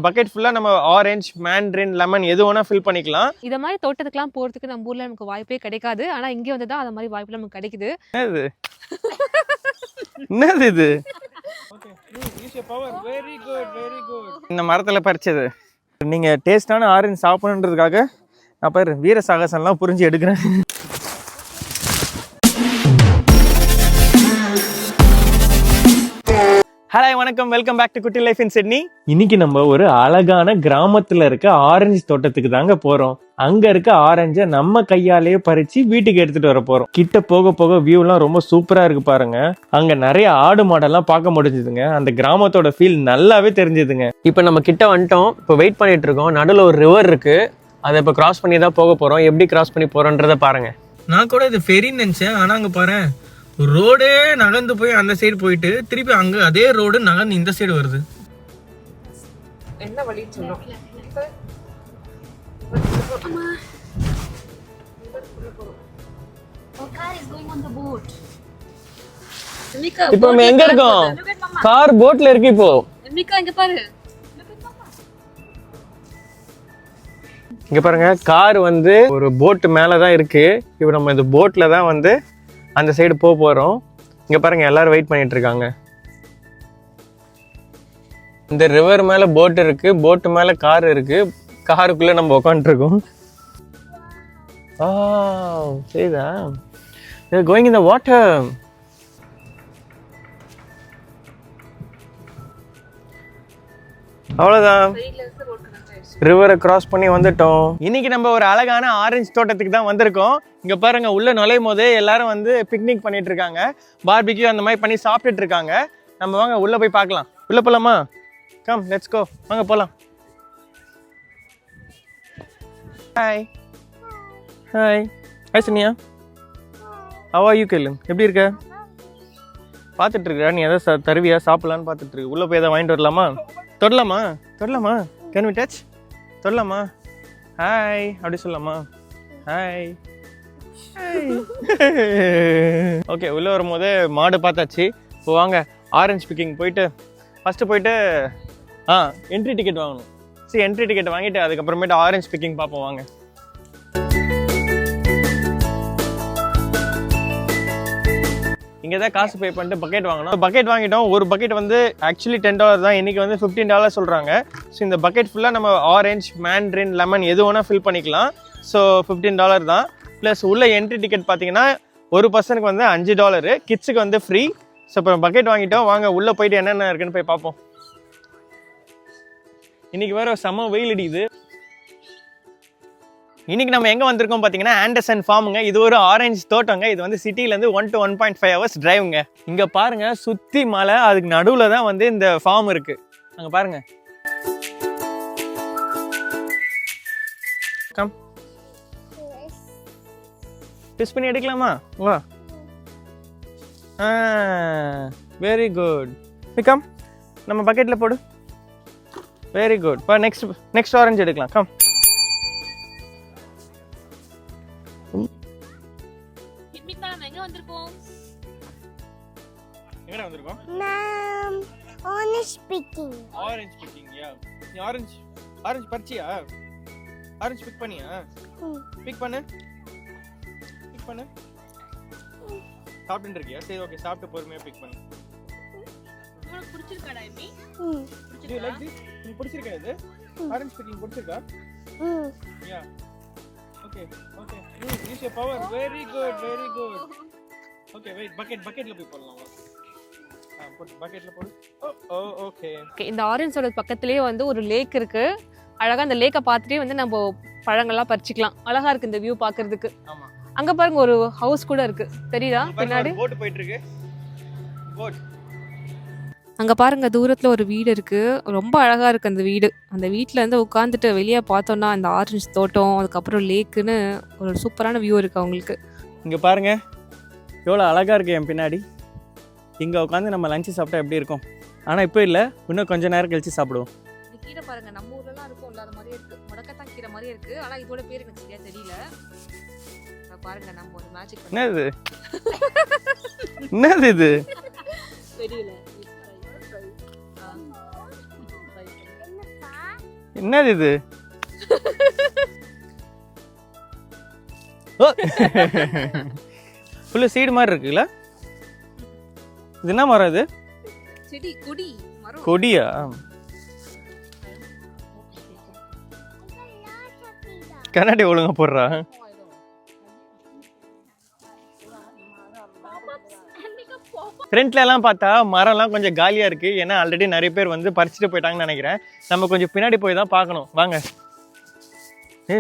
Bucket ஃபுல்லா நம்ம orange, mandarin, lemon எது வேணா ஃபில் பண்ணிக்கலாம். இத மாதிரி தோட்டத்துக்குலாம் போறதுக்கு நம்ம ஊர்ல நமக்கு வாய்ப்பே கிடைக்காது. ஆனா இங்க வந்து தான் அந்த மாதிரி வாய்ப்பு நமக்கு கிடைக்குது. என்னது என்னது இது? Okay, use your power. Very good, very good. இந்த மரத்துல பறிச்சது. நீங்க டேஸ்டான ஆரஞ்சு சாப்பிடணுன்றதுக்காக நான் பாரு வீர சாகசம்லாம் புரிஞ்சு எடுக்கிறேன். ஹாய் வணக்கம், வெல்கம் பேக் டு குட்டி லைஃப் இன் சிட்னி. இன்னைக்கு நம்ம ஒரு அழகான கிராமத்துல இருக்க ஆரஞ்சு தோட்டத்துக்கு தாங்க போறோம். அங்க இருக்க ஆரஞ்சை நம்ம கையாலேயே பறிச்சு வீட்டுக்கு எடுத்துட்டு வர போறோம். கிட்ட போக போக வியூ எல்லாம் ரொம்ப சூப்பரா இருக்கு பாருங்க. அங்க நிறைய ஆடு மாடெல்லாம் பார்க்க முடிஞ்சதுங்க. அந்த கிராமத்தோட ஃபீல் நல்லாவே தெரிஞ்சதுங்க. இப்ப நம்ம கிட்ட வந்துட்டோம். இப்போ வெயிட் பண்ணிட்டு இருக்கோம். நடுவில் ஒரு ரிவர் இருக்கு. அதை இப்போ கிராஸ் பண்ணி தான் போக போறோம். எப்படி கிராஸ் பண்ணி போறோன்றத பாருங்க. நான் கூட இது ஃபெரின்னு நினைச்சேன். ஆனா அங்க பாரு ரோடே நகர்ந்து போய் அந்த சைடு போயிட்டு திருப்பி அங்க அதே ரோடு நகர்ந்து இந்த சைடு வருது. என்ன வழி சொல்லும்? இப்போ நம்ம எங்க இருக்கோம்? கார் போட்ல இருக்கு. இப்போ இங்க பாரு, இங்க பாருங்க, கார் வந்து ஒரு போட் மேலதான் இருக்கு. இப்போ நம்ம இந்த போட்ல தான் வந்து அந்த சைடு போக போறோம். இங்க பாருங்க, எல்லாரும் வெயிட் பண்ணிட்டு இருக்காங்க. இந்த ரிவர் மேல போட் இருக்கு, போட் மேல கார் இருக்கு. காருக்குள்ள நம்ம உட்காந்துட்டு இருக்கோம். சரிதா, கோயிங் இன் தி வாட்டர். அவ்வளவுதான், ரிவரை கிராஸ் பண்ணி வந்துட்டோம். இன்னைக்கு நம்ம ஒரு அழகான ஆரஞ்சு தோட்டத்துக்கு தான் வந்திருக்கோம். இங்க பாருங்க, உள்ள நுழையும் போதே எல்லாரும் வந்து பிக்னிக் பண்ணிட்டு இருக்காங்க. பார்பிக்யூ அந்த மாதிரி பண்ணி சாப்பிட்டுட்டு இருக்காங்க. நம்ம வாங்க உள்ள போய் பார்க்கலாம். உள்ள போலாமா? Come, let's go. வாங்க போலாம். Hi hi hi Saniya, how are you? கேளு, எப்படி இருக்க? பார்த்துட்டு இருக்க நீ எதாவது தருவியா சாப்பிடலான்னு பார்த்துட்டு இருக்கு. உள்ள போய் எதாவது வாங்கிட்டு வரலாமா? தொடலாமா? தொடலாமா? Can we touch? தொடலாமா? ஹாய் அப்படி சொல்லலாமா? ஹாய். ஓகே, உள்ள வரும்போது மாடு பார்த்தாச்சு. இப்போ வாங்க ஆரஞ்சு பிக்கிங் போயிட்டு ஃபர்ஸ்ட் போயிட்டு என்ட்ரி டிக்கெட் வாங்கணும். சரி, என்ட்ரி டிக்கெட் வாங்கிட்டு அதுக்கப்புறமேட்டு ஆரஞ்சு பிக்கிங் பார்ப்போம். வாங்க. இங்கே தான் காசு பே பண்ணிட்டு பக்கெட் வாங்கணும். பக்கெட் வாங்கிட்டோம். ஒரு பக்கெட் வந்து ஆக்சுவலி $10 தான். இன்றைக்கி வந்து $15 சொல்கிறாங்க. ஸோ இந்த பக்கெட் ஃபுல்லாக நம்ம ஆரஞ்சு, மேண்ட்ரின், லெமன் எது வேணால் ஃபில் பண்ணிக்கலாம். ஸோ $15 தான். ப்ளஸ் உள்ள என்ட்ரி டிக்கெட் பார்த்தீங்கன்னா ஒரு பர்சனுக்கு வந்து $5, கிட்ஸுக்கு வந்து ஃப்ரீ. ஸோ இப்போ பக்கெட் வாங்கிட்டோம். வாங்க உள்ளே போயிட்டு என்னென்ன இருக்குன்னு போய் பார்ப்போம். இன்றைக்கி வேறு செம்ம வெயில் அடிக்குது. இன்னைக்கு நம்ம எங்க வந்திருக்கோம் பாத்தீங்கன்னா ஆண்டர்சன் ஃபார்முங்க. இது ஒரு ஆரஞ்சு தோட்டங்க. இது வந்து சிட்டில இருந்து 1 to 1.5 hours டிரைவுங்க. இங்க பாருங்க, சுத்தி மலை, அதுக்கு நடுவுல தான் வந்து இந்த ஃபார்ம் இருக்கு. அங்க பாருங்க. கம், ட்விஸ்ட் பண்ணி எடுக்கலாமா? வா. Very good. கம், நம்ம பக்கெட்ல போடு. Very good. இப்போ நெக்ஸ்ட் ஆரஞ்சு எடுக்கலாம். கம். ஆரஞ்சு பறிச்சியா? ஆரஞ்சு பிக் பண்ணியா? பிக் பண்ணு. சாப்பிட்டு இருக்கியா? சரி, ஓகே, சாப்பிட்டு பொறுமையா பிக் பண்ணு. உங்களுக்கு பிடிச்சிருக்காடா Emmy? Do you like this? நீ பிடிச்சிருக்கா இது? ஆரஞ்சு பிக்கிங் பிடிச்சிருக்கா? Yeah. Okay. Use your power. Very good, very good. Okay, wait, bucketல போய் போடலாம். பக்கெட்ல போடு. ஓகே. இந்த ஆரஞ்சோட பக்கத்துலயே வந்து ஒரு லேக் இருக்கு. அழகா அந்த லேக்கை பார்த்துட்டே வந்து நம்ம பழங்கள்லாம் பறிச்சுக்கலாம். அழகா இருக்கு இந்த வியூ பார்க்கிறதுக்கு. ஆமா. அங்க பாருங்க, ஒரு ஹவுஸ் கூட இருக்கு. தெரியுதா பின்னாடி? போட் போயிட்டு இருக்கு. போட். அங்க பாருங்க, தூரத்துல ஒரு வீடு இருக்கு. ரொம்ப அழகா இருக்கு அந்த வீடு. அந்த வீட்டுல இருந்து உட்காந்துட்டு வெளியே பார்த்தோம்னா அந்த ஆரஞ்சு தோட்டம், அதுக்கப்புறம் லேக்குன்னு ஒரு சூப்பரான வியூ இருக்கு அவங்களுக்கு. இங்க பாருங்க, எவ்வளோ அழகா இருக்கு என் பின்னாடி. இங்கே உட்காந்து நம்ம லஞ்சு சாப்பிட்டா எப்படி இருக்கும்? ஆனால் இப்போ இல்லை, இன்னும் கொஞ்சம் நேரம் கழிச்சு சாப்பிடுவோம். இந்த கீரை பாருங்க, நம்ம ஊர்லலாம் இருக்கும் இல்லாத மாதிரியே இருக்கு. முடக்கத்தான் கீரை மாதிரியே இருக்கு. ஆனால் இதோட பேர் எனக்கு சரியா தெரியல. பாருங்க, நம்ம ஒரு மேஜிக். என்னது என்னது இது? தெரியல. என்னது இது? ஃபுல்லு சீடு மாதிரி இருக்குல்ல? இது என்ன மரம் இது? செடி, கொடி, மரம். கொடியா? கண்ணாடி ஒழுங்கா போடுறா. ஃப்ரண்ட்ல எல்லாம் பார்த்தா மரம்லாம் கொஞ்சம் காலியா இருக்கு. ஏன்னா ஆல்ரெடி நிறைய பேர் வந்து பறிச்சுட்டு போயிட்டாங்கன்னு நினைக்கிறேன். நம்ம கொஞ்சம் பின்னாடி போய் தான் பார்க்கணும். வாங்க.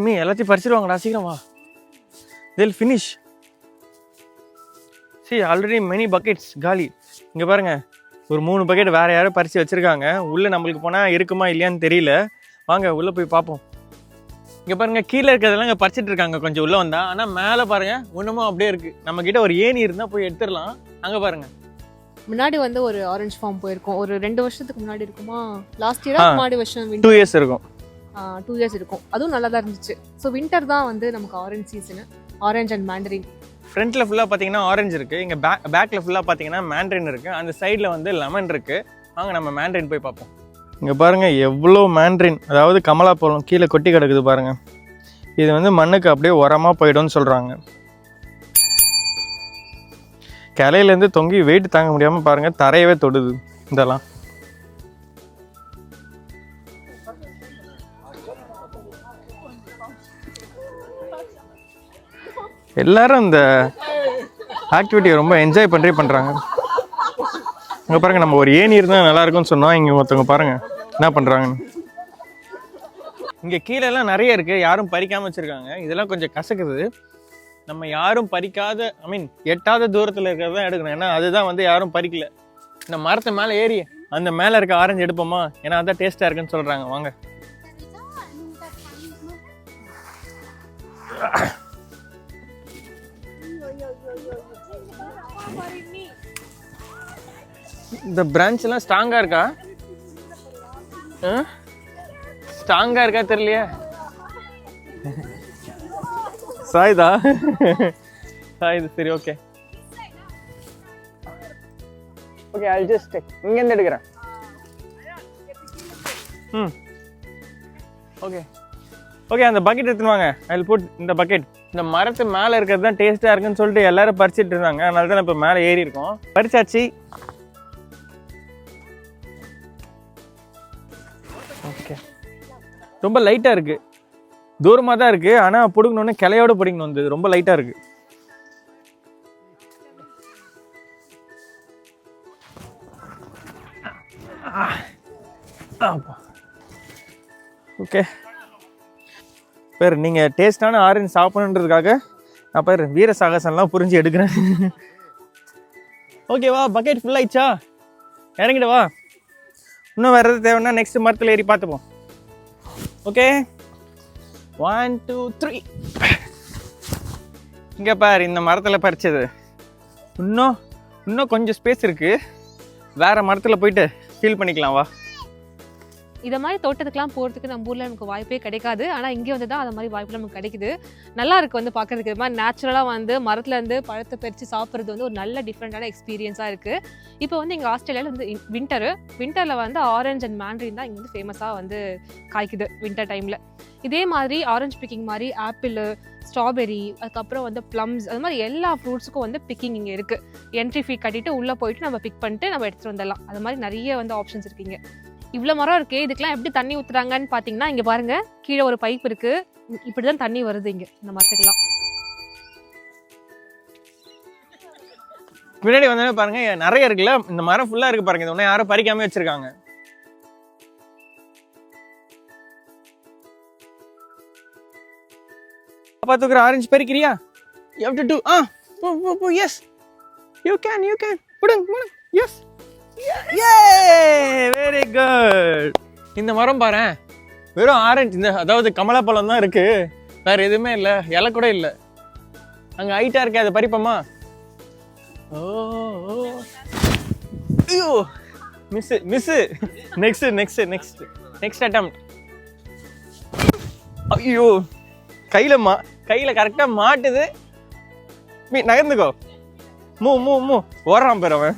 மீ எல்லாத்தையும் பறிச்சிருவாங்கடா, சீக்கிரம் வா. they'll finish. see already many buckets காலி. இங்க பாருங்க, ஒரு 3 பக்கெட் வேற யாரும் பறிச்சு வச்சிருக்காங்க. உள்ள நம்மளுக்கு போனா இருக்குமா இல்லையான்னு தெரியல. வாங்க உள்ள போய் பார்ப்போம். இங்க பாருங்க, கீழே இருக்கிறதெல்லாம் இங்க பறிச்சிட்டு இருக்காங்க கொஞ்சம் உள்ள வந்தா. ஆனா மேல பாருங்க ஒண்ணுமும் அப்படியே இருக்கு. நம்ம கிட்ட ஒரு ஏணி இருந்தா போய் எடுத்துடலாம். அங்க பாருங்க, முன்னாடி வந்து ஒரு ஆரஞ்சு ஃபார்ம் போயிருக்கோம். ஒரு 2 வருஷத்துக்கு முன்னாடி இருக்குமா, லாஸ்ட் இயரா முன்னாடி வருஷம் 2 years இருக்கும். 2 years இருக்கும். அதுவும் நல்லா தான் இருந்துச்சு. ஸோ வின்டர் தான் வந்து நமக்கு ஆரஞ்சு சீசனு. Orange and மேண்டரின். ஃப்ரண்ட்ல ஃபுல்லா பாத்தீங்கன்னா ஆரஞ்சு இருக்கு. இங்க பேக்ல ஃபுல்லா பாத்தீங்கன்னா மேண்டரின் இருக்கு. அந்த சைடுல வந்து லெமன் இருக்கு. வாங்க நம்ம மேண்டரின் போய் பார்ப்போம். இங்க பாருங்க எவ்வளோ மேண்டரின், அதாவது கமலா பழம் கீழே கொட்டி கிடக்குது பாருங்க. இது வந்து மண்ணுக்கு அப்படியே உரமா போயிடும்னு சொல்றாங்க. கிளையிலேருந்து தொங்கி வெயிட் தாங்க முடியாம பாருங்க தரையவே தொடுது இதெல்லாம். எல்லாரும் இந்த ஆக்டிவிட்டியை ரொம்ப என்ஜாய் பண்றாங்க. இங்க பாருங்க, நம்ம ஒரு ஏணி இருந்தா நல்லா இருக்கும்னு சொன்னோம். இங்க ஒருத்தவங்க பாருங்க என்ன பண்றாங்கன்னு. இங்க கீழே எல்லாம் நிறைய இருக்கு, யாரும் பறிக்காம வச்சிருக்காங்க. இதெல்லாம் கொஞ்சம் கசக்குது. நம்ம யாரும் பறிக்காத, எட்டாத தூரத்துல இருக்கிறதான் எடுக்கணும். ஏன்னா அதுதான் வந்து யாரும் பறிக்கல. இந்த மரத்து மேல ஏறி அந்த மேல இருக்க ஆரஞ்சு எடுப்போமா, ஏன்னா அதான் டேஸ்டா இருக்குன்னு சொல்றாங்க. வாங்க. இந்த பிரான்ச் எல்லாம் ஸ்ட்ராங்கா இருக்கா? ஸ்ட்ராங்கா இருக்கா தெரியலையே. சாய்தா சாயுது. சரி, okay okay, I'll just check. இங்க இருந்து எடுக்கிறேன். ஓகே ஓகே, அந்த பக்கெட் எடுத்துன்னு வாங்க. I'll put இந்த பக்கெட். இந்த மரத்து மேல இருக்கிறது தான் டேஸ்டா இருக்குன்னு சொல்லிட்டு எல்லாரும் பறிச்சிட்டு இருந்தாங்க. அதனால தான் இப்ப மேல ஏறி இருக்கோம். பறிச்சாச்சு. ஓகே, ரொம்ப லைட்டா இருக்கு, தூரமா தான் இருக்கு. ஆனா புடுங்கணும்னு கிளையோட பிடிக்கணும். வந்து ரொம்ப லைட்டா இருக்கு. ஓகே, பேர் நீங்க டேஸ்டான ஆரஞ்சு சாப்பிடணுன்றதுக்காக நான் பேர் வீர சாகசம்லாம் புரிஞ்சு எடுக்கிறேன். ஓகேவா, பக்கெட் ஃபுல் ஆயிடுச்சா? இறங்கிடு வா. இன்னும் வேற எதாவது தேவைன்னா நெக்ஸ்ட் மரத்தில் ஏறி பார்த்துப்போம். ஓகே, 1 2 3. இங்க பாரு, இந்த மரத்துல பறிச்சது. இன்னும் கொஞ்சம் ஸ்பேஸ் இருக்கு. வேற மரத்துல போயிட்டு ஃபீல் பண்ணிக்கலாம். வா. இதை மாதிரி தோட்டத்துக்குலாம் போகிறதுக்கு நம்ம ஊரில் நமக்கு வாய்ப்பே கிடைக்காது. ஆனால் இங்கே வந்து தான் அது மாதிரி வாய்ப்பு நமக்கு கிடைக்குது. நல்லா இருக்குது வந்து பார்க்குறதுக்கு. இது மாதிரி நேச்சுரலாக வந்து மரத்துலேருந்து பழத்தை பறித்து சாப்பிட்றது வந்து ஒரு நல்ல டிஃப்ரெண்ட்டான எக்ஸ்பீரியன்ஸாக இருக்குது. இப்போ வந்து இங்கே ஆஸ்திரேலியாவில் வந்து வின்டரில் வந்து ஆரஞ்ச் அண்ட் மேண்ட்ரின் தான் இங்கே வந்து ஃபேமஸாக வந்து காய்க்குது வின்டர் டைமில். இதே மாதிரி ஆரஞ்ச் பிக்கிங் மாதிரி ஆப்பிள், ஸ்ட்ராபெரி, அதுக்கப்புறம் வந்து ப்ளம்ஸ், அது மாதிரி எல்லா ஃப்ரூட்ஸுக்கும் வந்து பிக்கிங் இங்கே இருக்குது. என்ட்ரி ஃபீ கட்டிட்டு உள்ளே போயிட்டு நம்ம பிக் பண்ணிட்டு நம்ம எடுத்துகிட்டு வந்துடலாம். அது மாதிரி நிறைய வந்து ஆப்ஷன்ஸ் இருக்குங்க. இவ்வளோ மரம் இருக்கு. இதுக்கெல்லாம் எப்படி தண்ணி ஊற்றுறாங்கன்னு பார்த்தீங்கன்னா, இங்கே பாருங்க, கீழே ஒரு பைப் இருக்கு. இப்படிதான் தண்ணி வருது இங்கே இந்த மரத்துக்கெல்லாம். பின்னாடி வந்தோடனே பாருங்க நிறைய இருக்குல்ல, இந்த மரம் ஃபுல்லா இருக்கு பாருங்க. இது ஒன்னும் யாரும் பறிக்காம வச்சிருக்காங்க. பாத்துக்கிற orange பறிக்கிறியா? You have to do. Yes. You can. புடுங்க. Yes. Yay! Very good. இந்த மரம் பாரு, வெறும் ஆரஞ்சு, இந்த அதாவது கமலா பழம் தான் இருக்கு. வேற எதுவுமே இல்ல, இலை கூட இல்ல. அங்க ஹைட்டா இருக்கே, அதை பறிப்போமா? ஐயோ, மிஸ். Next attempt. ஐயோ, கையில கரெக்டா மாட்டுது. நகர்ந்துக்கோ. மூ ஓடுறான் பேர் அவன்.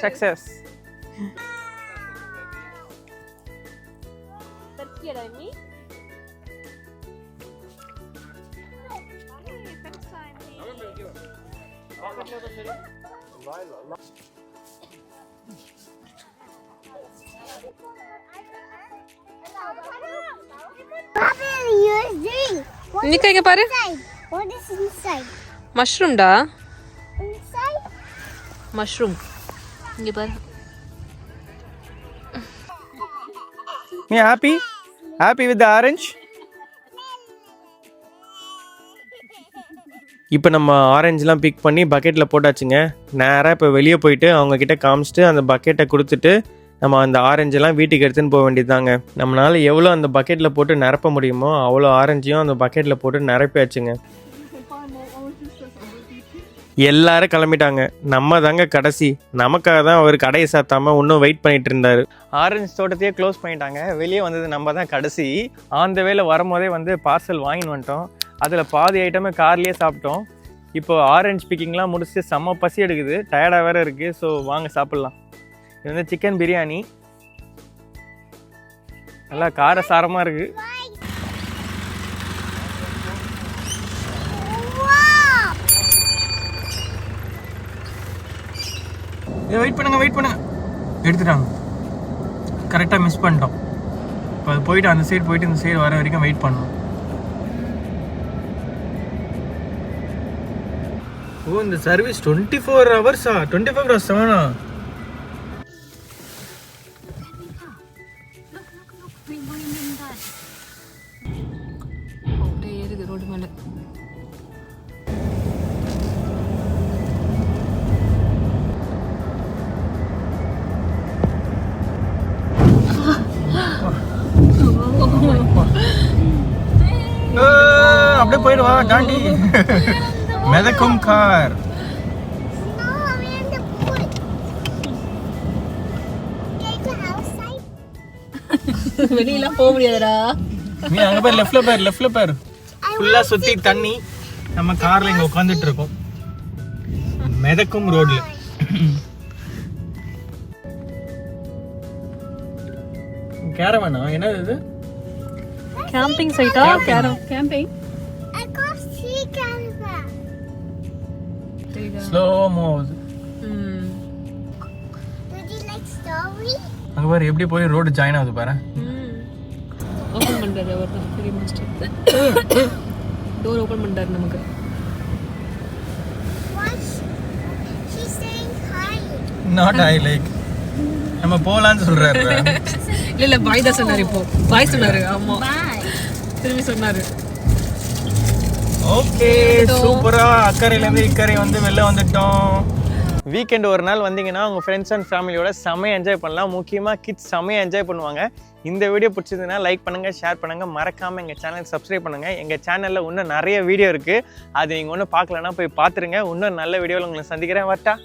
சக்சஸ். நிக்க இங்க பாரு. What is inside? மஷ்ரூம்டா. Inside? Mushroom. இங்க பாரு. Me happy? Happy with the orange? இப்போ நம்ம ஆரஞ்சுலாம் பிக் பண்ணி பக்கெட்டில் போட்டாச்சுங்க. நேராக இப்போ வெளியே போயிட்டு அவங்கக்கிட்ட காமிச்சிட்டு அந்த பக்கெட்டை கொடுத்துட்டு நம்ம அந்த ஆரஞ்செல்லாம் வீட்டுக்கு எடுத்துன்னு போக வேண்டியதுதாங்க. நம்மளால் எவ்வளோ அந்த பக்கெட்டில் போட்டு நிரப்ப முடியுமோ அவ்வளோ ஆரஞ்சையும் அந்த பக்கெட்டில் போட்டு நிரப்பியாச்சுங்க. எல்லாரும் கிளம்பிட்டாங்க. நம்ம தாங்க கடைசி. நமக்காக தான் அவர் கடையை சாத்தாமல் இன்னும் வெயிட் பண்ணிட்டு இருந்தார். ஆரஞ்சு தோட்டத்தையே க்ளோஸ் பண்ணிட்டாங்க. வெளியே வந்தது நம்ம தான் கடைசி. ஆந்த வேலை வரும்போதே வந்து பார்சல் வாங்கின்னு வந்துட்டோம். அதில் பாதி ஐட்டமே கார்லேயே சாப்பிட்டோம். இப்போ ஆரஞ்சு பிக்கிங்லாம் முடிச்சுட்டு செம்ம பசி எடுக்குது, டயர்டாக வேறு இருக்குது. ஸோ வாங்க சாப்பிட்லாம். இது வந்து சிக்கன் பிரியாணி, நல்லா காரசாரமாக இருக்குது. வெயிட் பண்ணுங்க எடுத்துட்டாங்க. கரெக்டாக மிஸ் பண்ணிட்டோம். இப்போ அது போயிட்டு அந்த சைடு போயிட்டு இந்த சைடு வர வரைக்கும் வெயிட் பண்ணணும். ஓ, இந்த சர்வீஸ் 24 ஹவர்ஸா? 24 ஹவர்ஸ் தானா? ஏறுது ரோடு மேல. அப்படியே போயிடுவா டாண்டி. மிதக்கும் car. No, I'm in the pool. Okay, to outside. வெளியெல்லாம் போக முடியாதுடா. நீ அங்க பாரு, லெஃப்ட்ல பாரு. ஃபுல்லா சுத்தி தண்ணி. நம்ம கார்ல இங்க உட்கார்ந்துட்டு இருக்கோம் மிதக்கும் ரோட்ல. கேரவானா என்னது இது? கேம்பிங் சைட்டா? Camping. I got sea caravan. Slow move. Did you like story? அங்க பாரு எப்படி போய் ரோடு ஜாயின் ஆகுது பாரு. ஓபன் பண்றாரு அவர் தான் பெரிய மாஸ்டர். டோர் ஓபன் பண்றாரு நமக்கு. What? She's saying hi. Not I like. நம்ம போலாம்னு சொல்றாரு. இல்ல பாய் தான் சொன்னாரு. இப்போ பாய் சொன்னாரு. ஆமா பாய் திரும்பி சொன்னாரு. ஓகே, சூப்பரா அக்கறையில இருந்து இக்கரை வந்து வெளில வந்துட்டோம். வீக்கெண்ட் ஒரு நாள் வந்தீங்கன்னா உங்கள் ஃப்ரெண்ட்ஸ் அண்ட் ஃபேமிலியோட செம்மையாக என்ஜாய் பண்ணலாம். முக்கியமாக கிட்ஸ் செம்மையாக என்ஜாய் பண்ணுவாங்க. இந்த வீடியோ பிடிச்சதுன்னா லைக் பண்ணுங்கள், ஷேர் பண்ணுங்கள், மறக்காமல் எங்கள் சேனல் சப்ஸ்கிரைப் பண்ணுங்கள். எங்கள் சேனலில் இன்னும் நிறைய வீடியோ இருக்குது. அது நீங்கள் ஒன்றும் பார்க்கலன்னா போய் பார்த்துருங்க. இன்னும் நல்ல வீடியோவில் உங்களை சந்திக்கிறேன். வரட்டா?